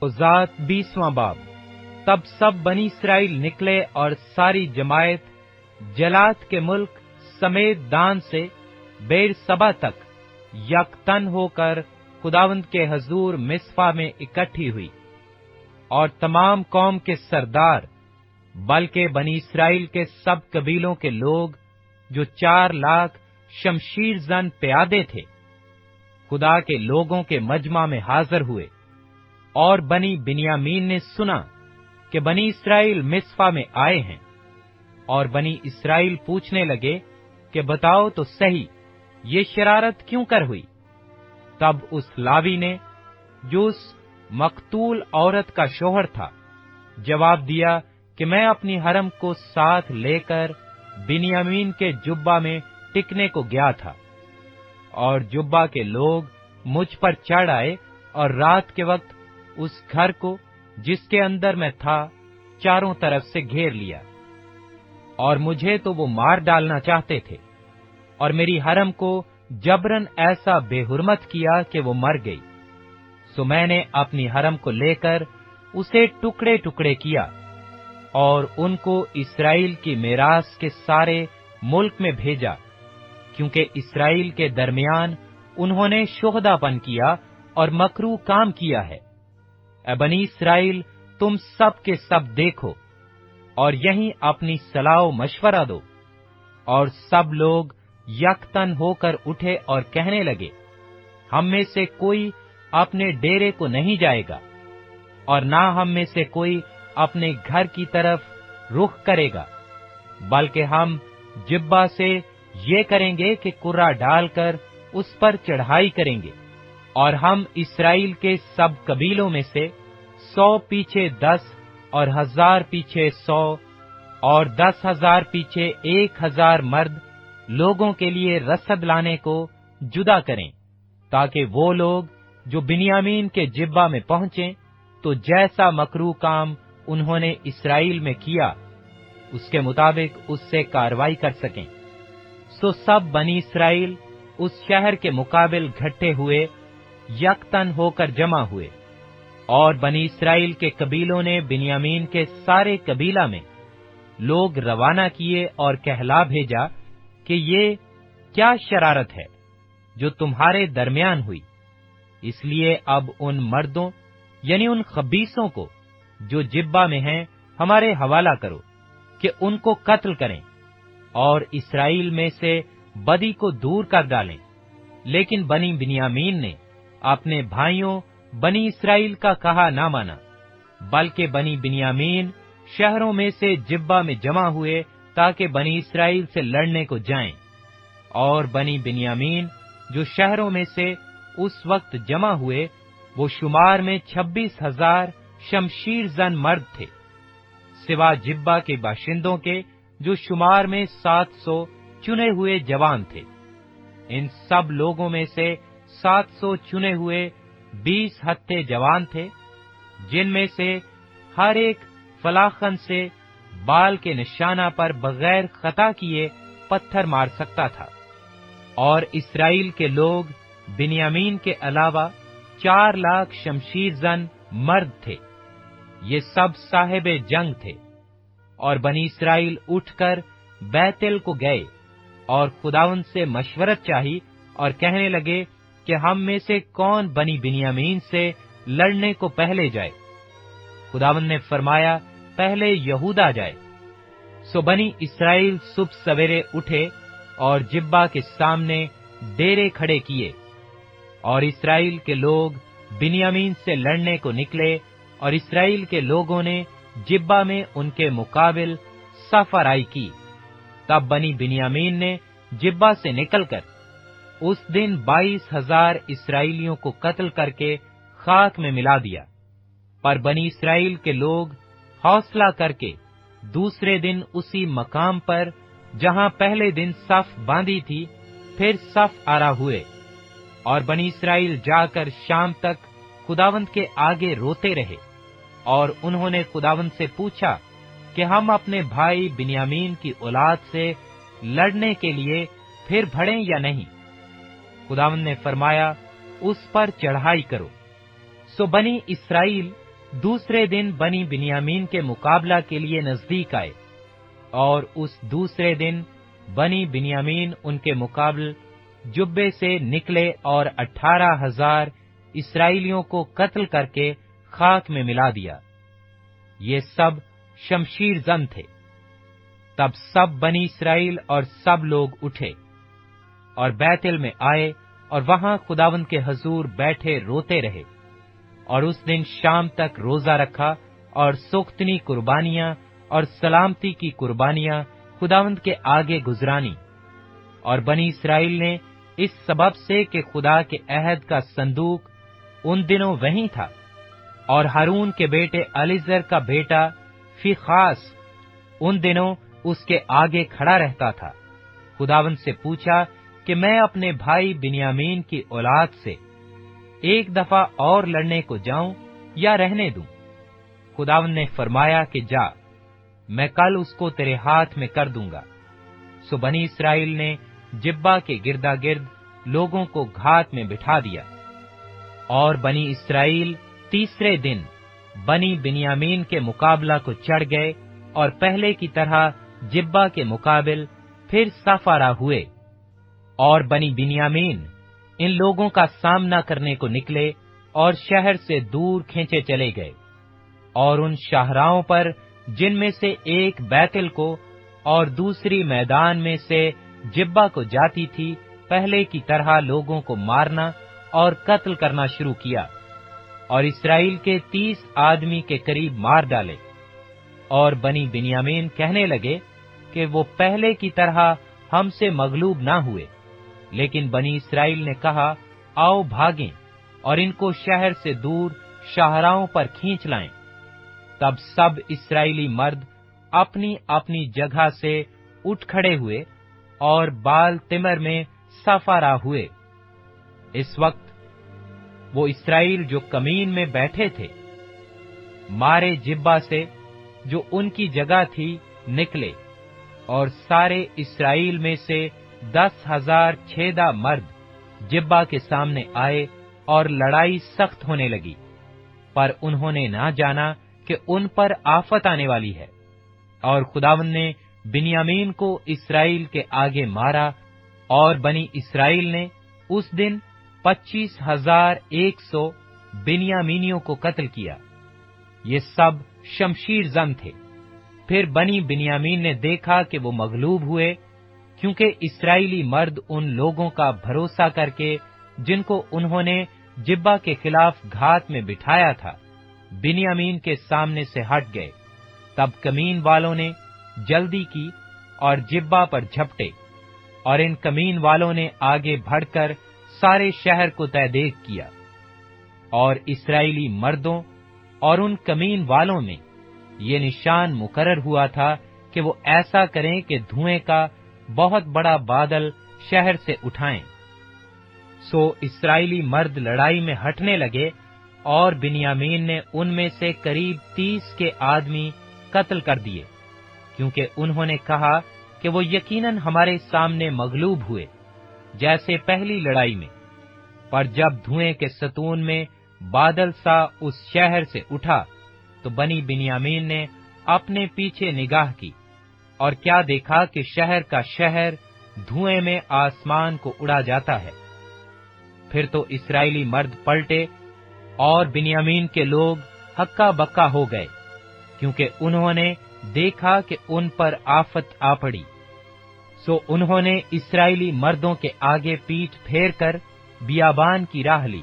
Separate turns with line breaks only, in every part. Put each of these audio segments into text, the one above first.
ذات 20واں باب۔ تب سب بنی اسرائیل نکلے اور ساری جماعت جلات کے ملک سمیت دان سے بیر سبا تک یکتن ہو کر خداوند کے حضور مصفا میں اکٹھی ہوئی، اور تمام قوم کے سردار بلکہ بنی اسرائیل کے سب قبیلوں کے لوگ جو 4 لاکھ شمشیر زن پیادے تھے، خدا کے لوگوں کے مجمع میں حاضر ہوئے۔ اور بنی بنیامین نے سنا کہ بنی اسرائیل مصفا میں آئے ہیں، اور بنی اسرائیل پوچھنے لگے کہ بتاؤ تو صحیح، یہ شرارت کیوں کر ہوئی؟ تب اس لاوی نے جو اس مقتول عورت کا شوہر تھا جواب دیا کہ میں اپنی حرم کو ساتھ لے کر بنیامین کے جبہ میں ٹکنے کو گیا تھا، اور جبہ کے لوگ مجھ پر چڑھ آئے اور رات کے وقت اس گھر کو جس کے اندر میں تھا چاروں طرف سے گھیر لیا، اور مجھے تو وہ مار ڈالنا چاہتے تھے، اور میری حرم کو جبرن ایسا بے حرمت کیا کہ وہ مر گئی۔ سو میں نے اپنی حرم کو لے کر اسے ٹکڑے ٹکڑے کیا، اور ان کو اسرائیل کی میراث کے سارے ملک میں بھیجا، کیونکہ اسرائیل کے درمیان انہوں نے شہدا پن کیا اور مکروہ کام کیا ہے۔ اے بنی اسرائیل، تم سب کے سب دیکھو اور یہیں اپنی صلاح و مشورہ دو۔ اور سب لوگ یکتن ہو کر اٹھے اور کہنے لگے، ہم میں سے کوئی اپنے ڈیرے کو نہیں جائے گا، اور نہ ہم میں سے کوئی اپنے گھر کی طرف رخ کرے گا، بلکہ ہم جبہ سے یہ کریں گے کہ کرہ ڈال کر اس پر چڑھائی کریں گے، اور ہم اسرائیل کے سب قبیلوں میں سے 100 پیچھے 10 اور 1000 پیچھے 100 اور 10,000 پیچھے 1,000 مرد لوگوں کے لیے رسد لانے کو جدا کریں، تاکہ وہ لوگ جو بنیامین کے جبہ میں پہنچیں تو جیسا مکروہ کام انہوں نے اسرائیل میں کیا اس کے مطابق اس سے کارروائی کر سکیں۔ سو سب بنی اسرائیل اس شہر کے مقابل گھٹے ہوئے یکتن ہو کر جمع ہوئے، اور بنی اسرائیل کے قبیلوں نے بنیامین کے سارے قبیلہ میں لوگ روانہ کیے اور کہلا بھیجا کہ یہ کیا شرارت ہے جو تمہارے درمیان ہوئی، اس لیے اب ان مردوں یعنی ان خبیثوں کو جو جبہ میں ہیں ہمارے حوالہ کرو کہ ان کو قتل کریں اور اسرائیل میں سے بدی کو دور کر ڈالیں۔ لیکن بنی بنیامین نے اپنے بھائیوں بنی اسرائیل کا کہا نہ مانا، بلکہ بنی بنیامین شہروں میں سے جبہ میں جمع ہوئے تاکہ بنی اسرائیل سے لڑنے کو جائیں، اور بنی بنیامین جو شہروں میں سے اس وقت جمع ہوئے وہ شمار میں 26,000 شمشیر زن مرد تھے، سوا جبہ کے باشندوں کے جو شمار میں 700 چنے ہوئے جوان تھے۔ ان سب لوگوں میں سے 700 چنے ہوئے 20 ہتھے جوان تھے، جن میں سے ہر ایک فلاخن سے بال کے نشانہ پر بغیر خطا کیے پتھر مار سکتا تھا۔ اور اسرائیل کے لوگ بنیامین کے علاوہ 4 لاکھ شمشیر زن مرد تھے، یہ سب صاحب جنگ تھے۔ اور بنی اسرائیل اٹھ کر بیتل کو گئے اور خداوند سے مشورت چاہی، اور کہنے لگے کہ ہم میں سے کون بنی بنیامین سے لڑنے کو پہلے جائے؟ خداوند نے فرمایا، پہلے یہودا جائے۔ سو بنی اسرائیل صبح سویرے اٹھے اور جبہ کے سامنے ڈیرے کھڑے کیے، اور اسرائیل کے لوگ بنیامین سے لڑنے کو نکلے، اور اسرائیل کے لوگوں نے جبہ میں ان کے مقابل صف آرائی کی۔ تب بنی بنیامین نے جبہ سے نکل کر اس دن 22,000 اسرائیلیوں کو قتل کر کے خاک میں ملا دیا۔ پر بنی اسرائیل کے لوگ حوصلہ کر کے دوسرے دن اسی مقام پر جہاں پہلے دن صف باندھی تھی پھر صف آرا ہوئے، اور بنی اسرائیل جا کر شام تک خداوند کے آگے روتے رہے، اور انہوں نے خداوند سے پوچھا کہ ہم اپنے بھائی بنیامین کی اولاد سے لڑنے کے لیے پھر بڑھیں یا نہیں؟ خداوند نے فرمایا، اس پر چڑھائی کرو۔ سو بنی اسرائیل दूसरे दिन बनी बिन्यामीन के मुकाबला के लिए नजदीक आए, और उस दूसरे दिन बनी बिन्यामीन उनके मुकाबले जुब्बे से निकले और 18,000 इसराइलियों को कत्ल करके खाक में मिला दिया। ये सब शमशीर जन थे। तब सब बनी इसराइल और सब लोग उठे और बैतल में आए और वहां खुदावंद के हजूर बैठे रोते रहे, और उस दिन शाम तक रोजा रखा और सुख्तनी कुर्बानियां और सलामती की कुर्बानियां खुदावंद के आगे गुजरानी। और बनी इसराइल ने इस सबब से कि खुदा के अहद का संदूक उन दिनों वहीं था, और हारून के बेटे अलीजर का बेटा फीखास उन दिनों उसके आगे खड़ा रहता था, खुदावंद से पूछा कि मैं अपने भाई बिन्यामीन की औलाद से एक दफा और लड़ने को जाऊं या रहने दूं। खुदावंद ने फरमाया कि जा, मैं कल उसको तेरे हाथ में कर दूंगा। सो बनी इसराइल ने जिब्बा के गिरदा गिर्द लोगों को घात में बिठा दिया। और बनी इसराइल तीसरे दिन बनी बिन्यामीन के मुकाबला को चढ़ गए, और पहले की तरह जिब्बा के मुकाबिल फिर सफारा हुए। और बनी बिन्यामीन इन लोगों का सामना करने को निकले और शहर से दूर खींचे चले गए, और उन शाहराओं पर जिनमें से एक बैतल को और दूसरी मैदान में से जिब्बा को जाती थी, पहले की तरह लोगों को मारना और कत्ल करना शुरू किया, और इसराइल के 30 आदमी के करीब मार डाले। और बनी बिन्यामीन कहने लगे कि वो पहले की तरह हमसे मगलूब ना हुए, लेकिन बनी इसराइल ने कहा, आओ भागें और इनको शहर से दूर शाहराओं पर खींच लाएं। तब सब इसराइली मर्द अपनी अपनी जगह से उठ खड़े हुए और बाल तिमर में सफारा हुए। इस वक्त वो इसराइल जो कमीन में बैठे थे, मारे जिब्बा से जो उनकी जगह थी निकले, और सारे इसराइल में से 10,000 छेदा मर्द जिब्बा के सामने आए, और लड़ाई सख्त होने लगी। पर उन्होंने ना जाना कि उन पर आफत आने वाली है। और खुदावंद ने बिन्यामीन को इसराइल के आगे मारा, और बनी इसराइल ने उस दिन 25,100 बिन्यामीनियों को कत्ल किया। ये सब शमशीर जन थे। फिर बनी बिन्यामीन ने देखा कि वो मगलूब हुए, क्योंकि इसराइली मर्द उन लोगों का भरोसा करके जिनको उन्होंने जिब्बा के खिलाफ घात में बिठाया था, बिन्यामीन के सामने से हट गए। तब कमीन वालों ने जल्दी की और जिब्बा पर झपटे, और इन कमीन वालों ने आगे बढ़कर सारे शहर को तहदेक किया। और इसराइली मर्दों और उन कमीन वालों में ये निशान मुकर्रर हुआ था कि वो ऐसा करें कि धुएं का बहुत बड़ा बादल शहर से उठाएं। सो इसराइली मर्द लड़ाई में हटने लगे, और बिन्यामीन ने उनमें से करीब 30 के आदमी कत्ल कर दिए, क्योंकि उन्होंने कहा कि वो यकीनन हमारे सामने मगलूब हुए, जैसे पहली लड़ाई में। पर जब धुएं के सतून में बादल सा उस शहर से उठा, तो बनी बिन्यामीन ने अपने पीछे निगाह की, और क्या देखा कि शहर का शहर धुएं में आसमान को उड़ा जाता है। फिर तो इसराइली मर्द पलटे, और बिन्यामीन के लोग हक्का बक्का हो गए, क्योंकि उन्होंने देखा कि उन पर आफत आ पड़ी। सो उन्होंने इसराइली मर्दों के आगे पीठ फेर कर बियाबान की राह ली।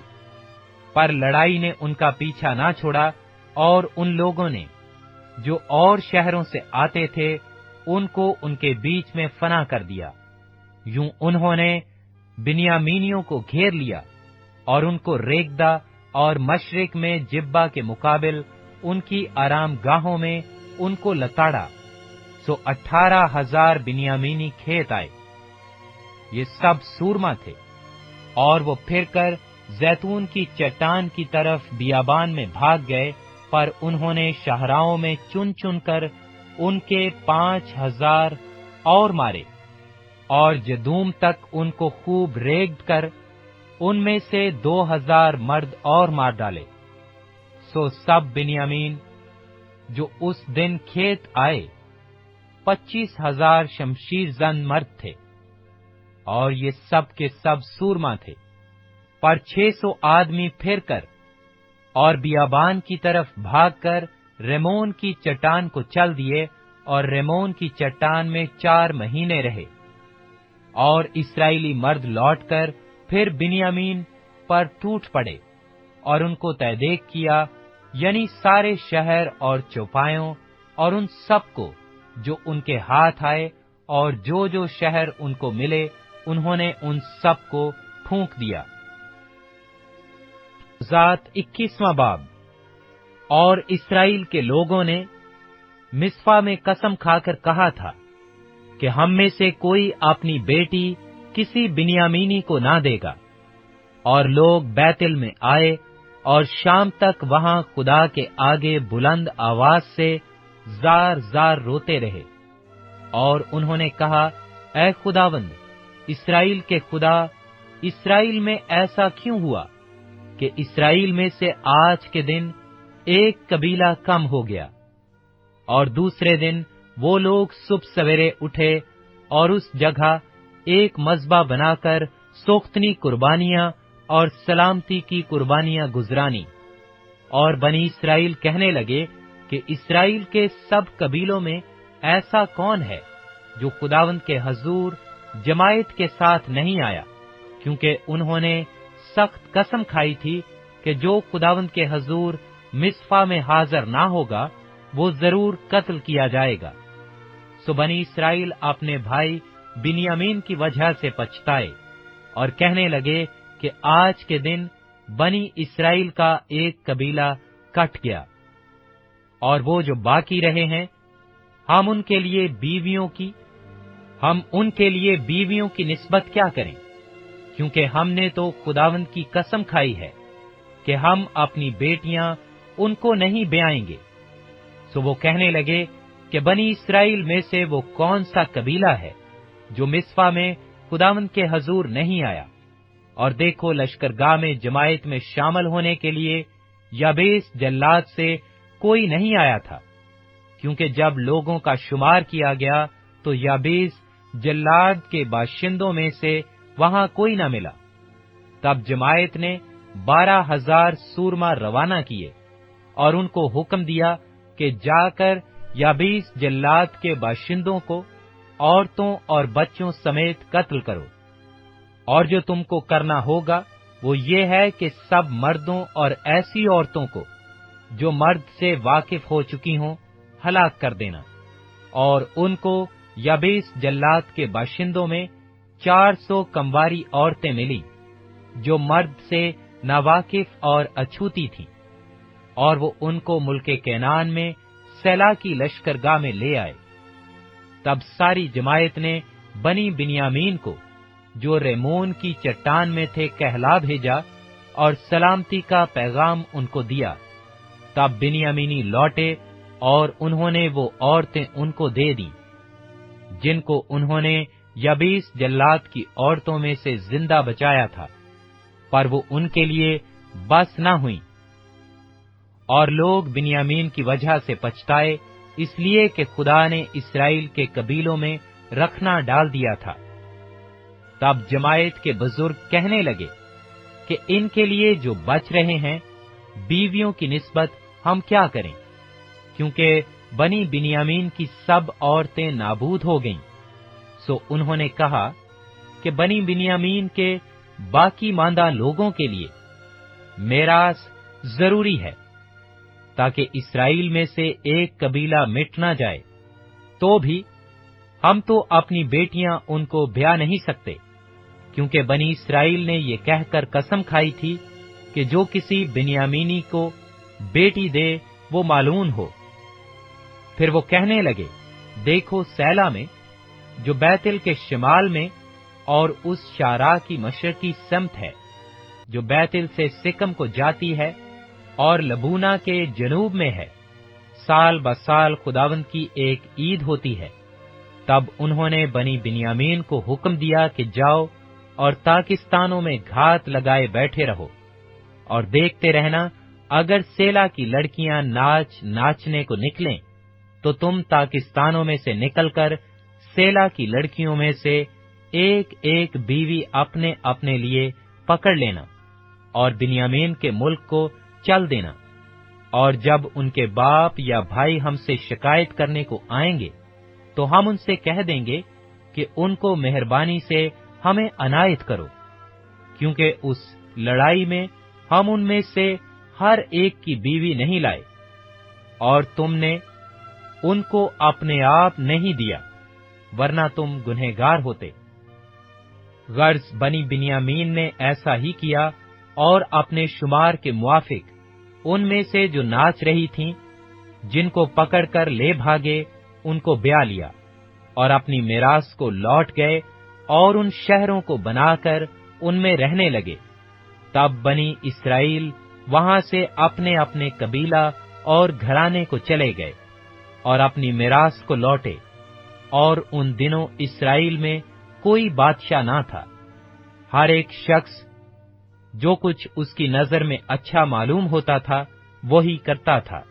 पर लड़ाई ने उनका पीछा ना छोड़ा, और उन लोगों ने जो और शहरों से आते थे, उनको उनके बीच में फना कर दिया। यूं उन्होंने बिन्यामीनियों को घेर लिया, और उनको रेगदा और मशरिक में जिब्बा के मुकाबिल उनकी आराम गाहों में उनको लताड़ा। सो 18,000 बिन्यामीनी खेत आए। ये सब सूरमा थे, और वो फिरकर जैतून की चट्टान की तरफ बियाबान में भाग गए, पर उन्होंने शाहराओं में चुन चुन कर उनके 5,000 और मारे, और जदूम तक उनको खूब रेग कर उनमें से 2,000 मर्द और मार डाले। सो सब बिन्यामीन जो उस दिन खेत आए 25,000 शमशीर जन मर्द थे, और ये सब के सब सूरमा थे। पर 600 आदमी फिर कर और बियाबान की तरफ भागकर रेमोन की चट्टान को चल दिए, और रेमोन की चट्टान में 4 महीने रहे। और इस्राएली मर्द लौटकर फिर बिन्यामीन पर टूट पड़े और उनको तहदेक किया, यानी सारे शहर और चौपायों और उन सब को जो उनके हाथ आए, और जो जो शहर उनको मिले उन्होंने उन सब को फूंक दिया। ज़ात 21वां बाब। और इस्राएल के लोगों ने मिस्पा में कसम खाकर कहा था कि हम में से कोई अपनी बेटी किसी बिन्यामीनी को ना देगा। और लोग बैतल में आए और शाम तक वहां खुदा के आगे बुलंद आवाज से जार जार रोते रहे। और उन्होंने कहा, ऐ खुदावंद इस्राएल के खुदा, इस्राएल में ऐसा क्यों हुआ कि इस्राएल में से आज के दिन एक कबीला कम हो गया। और दूसरे दिन वो लोग सुबह सवेरे उठे और उस जगह एक मज़बा बनाकर सोख्तनी कुर्बानियां और सलामती की कुर्बानियां गुजरानी। और बनी इस्राएल कहने लगे कि इस्राएल के सब कबीलों में ऐसा कौन है जो खुदावंद के हजूर जमायत के साथ नहीं आया, क्योंकि उन्होंने सख्त कसम खाई थी कि जो खुदावंद के हजूर मिस्पा में हाजिर ना होगा वो जरूर कत्ल किया जाएगा। सो बनी इस्राएल अपने भाई बिन्यामीन की वजह से पछताए और कहने लगे कि आज के दिन बनी इस्राएल का एक कबीला कट गया। और वो जो बाकी रहे हैं, हम उनके लिए बीवियों की निस्बत क्या करें, क्योंकि हमने तो खुदावंद की कसम खाई है कि हम अपनी बेटियां उनको नहीं ब्याएंगे। सो वो कहने लगे कि बनी इस्राएल में से वो कौन सा कबीला है जो मिस्पा में खुदावंद के हजूर नहीं आया। और देखो, लश्करगाह में जमायत में शामिल होने के लिए याबेस जल्लाद से कोई नहीं आया था, क्योंकि जब लोगों का शुमार किया गया तो याबेस जल्लाद के बाशिंदों में से वहां कोई न मिला। तब जमायत ने 12,000 सूरमा रवाना किए और उनको हुक्म दिया कि जाकर याबीस जल्लाद के बाशिंदों को औरतों और बच्चों समेत कत्ल करो। और जो तुमको करना होगा वो ये है कि सब मर्दों और ऐसी औरतों को जो मर्द से वाकिफ हो चुकी हों हलाक कर देना। और उनको याबीस जल्लाद के बाशिंदों में 400 कमवारी औरतें मिली जो मर्द से नावाकिफ और अछूती थीं, और वो उनको मुल्के कैनान में सैला की लश्करगाह में ले आए। तब सारी जमायत ने बनी बिन्यामीन को जो रेमोन की चट्टान में थे कहला भेजा और सलामती का पैगाम उनको दिया। तब बिन्यामीनी लौटे और उन्होंने वो औरतें उनको दे दी जिनको उन्होंने याबीस जल्लाद की औरतों में से जिंदा बचाया था, पर वो उनके लिए बस न हुई। और लोग बिन्यामीन की वजह से पछताए, इसलिए कि खुदा ने इस्राएल के कबीलों में रखना डाल दिया था। तब जमायत के बुजुर्ग कहने लगे कि इनके लिए जो बच रहे हैं बीवियों की निस्बत हम क्या करें, क्योंकि बनी बिन्यामीन की सब औरतें नाबूद हो गईं। सो उन्होंने कहा कि बनी बिन्यामीन के बाकी मांदा लोगों के लिए मेरास जरूरी है, ताकि इस्राएल में से एक कबीला मिट ना जाए। तो भी हम तो अपनी बेटियां उनको ब्याह नहीं सकते, क्योंकि बनी इस्राएल ने ये कहकर कसम खाई थी कि जो किसी बिन्यामीनी को बेटी दे वो मालून हो। फिर वो कहने लगे, देखो, सैला में जो बैतल के शिमाल में और उस शारा की मशरकी समत है जो बैतल से सिकम को जाती है और लबूना के जनूब में है, साल ब साल खुदावंद की एक ईद होती है। तब उन्होंने बनी बिन्यामीन को हुक्म दिया कि जाओ और ताकिस्तानों में घात लगाए बैठे रहो और देखते रहना اگر سیلا کی لڑکیاں ناچنے کو نکلیں تو تم پاکستانوں میں سے نکل کر سیلا کی لڑکیوں میں سے ایک ایک بیوی اپنے اپنے لیے پکڑ لینا اور بنیامین کے ملک کو چل دینا، اور جب ان کے باپ یا بھائی ہم سے شکایت کرنے کو آئیں گے تو ہم ان سے کہہ دیں گے کہ ان کو مہربانی سے ہمیں عنایت کرو، کیونکہ اس لڑائی میں ہم ان میں سے ہر ایک کی بیوی نہیں لائے، اور تم نے ان کو اپنے آپ نہیں دیا، ورنہ تم گنہگار ہوتے۔ غرض بنی بنیامین نے ایسا ہی کیا، اور اپنے شمار کے موافق ان میں سے جو ناچ رہی تھیں، جن کو پکڑ کر لے بھاگے، ان کو بیاہ لیا، اور اپنی میراث کو لوٹ گئے، اور ان شہروں کو بنا کر ان میں رہنے لگے۔ تب بنی اسرائیل وہاں سے اپنے اپنے قبیلہ اور گھرانے کو چلے گئے، اور اپنی میراث کو لوٹے، اور ان دنوں اسرائیل میں کوئی بادشاہ نہ تھا، ہر ایک شخص جو کچھ اس کی نظر میں اچھا معلوم ہوتا تھا وہی کرتا تھا۔